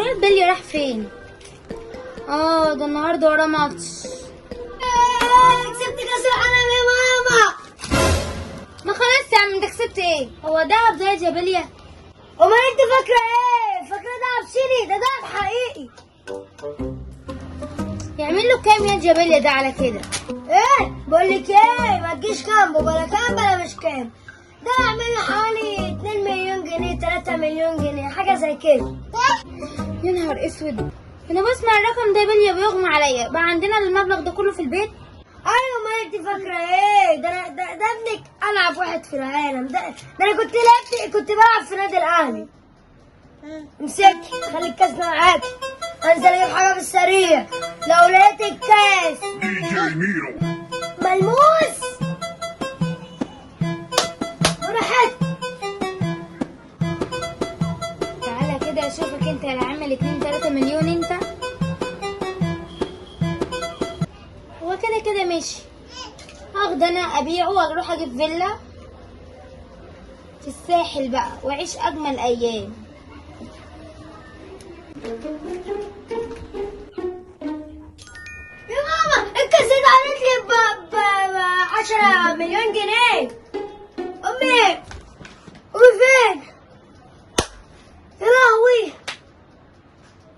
الواد بلي راح فين؟ ده النهارده وراه ماتش. كسبت كاس العالم يا ماما. ما خلاص يا عم، انت كسبت ايه؟ هو دهب زي يا بلية؟ امال انت فاكره ايه؟ فاكره دهب صيني؟ ده دهب حقيقي. يعمل له كام يا جبلية ده على كده؟ ايه بقول لك ايه، ما تجيش جنبه، بلا كام بلا مش كام. ده يعمل له حوالي 2 مليون جنيه 3 مليون جنيه حاجه زي كده. يا نهار اسود، انا بسمع الرقم ده بلية بيغمى عليا. بقى عندنا المبلغ ده كله في البيت؟ ايوه، ما انت فاكره ايه؟ ده ابنك العب واحد في العالم. ده انا كنت بلعب في نادي الاهلي. امسكي خلي الكاس معاكي، انزل اجيب حاجه في السريع. لو لقيت الكاس ملموس براحتك. تعالى كده اشوفك انت اللي عامل 2-3 مليون انت. هو كده ماشي، هاخد انا ابيعه واروح اجيب فيلا في الساحل بقى واعيش اجمل ايام. يا ماما الكاس اتعملت لي ب 10 مليون جنيه. امي فين؟ يا لهوي،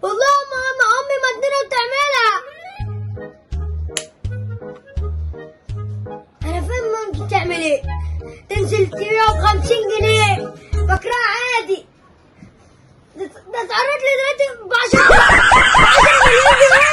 والله ماما امي مجنونه بتعملها. انا فاهم مامتي بتعمل ايه. تنزل تبيع ب 50 جنيه فاكراها عادي. ده اتعرض لي دلوقتي ب 10 مليون جنيه.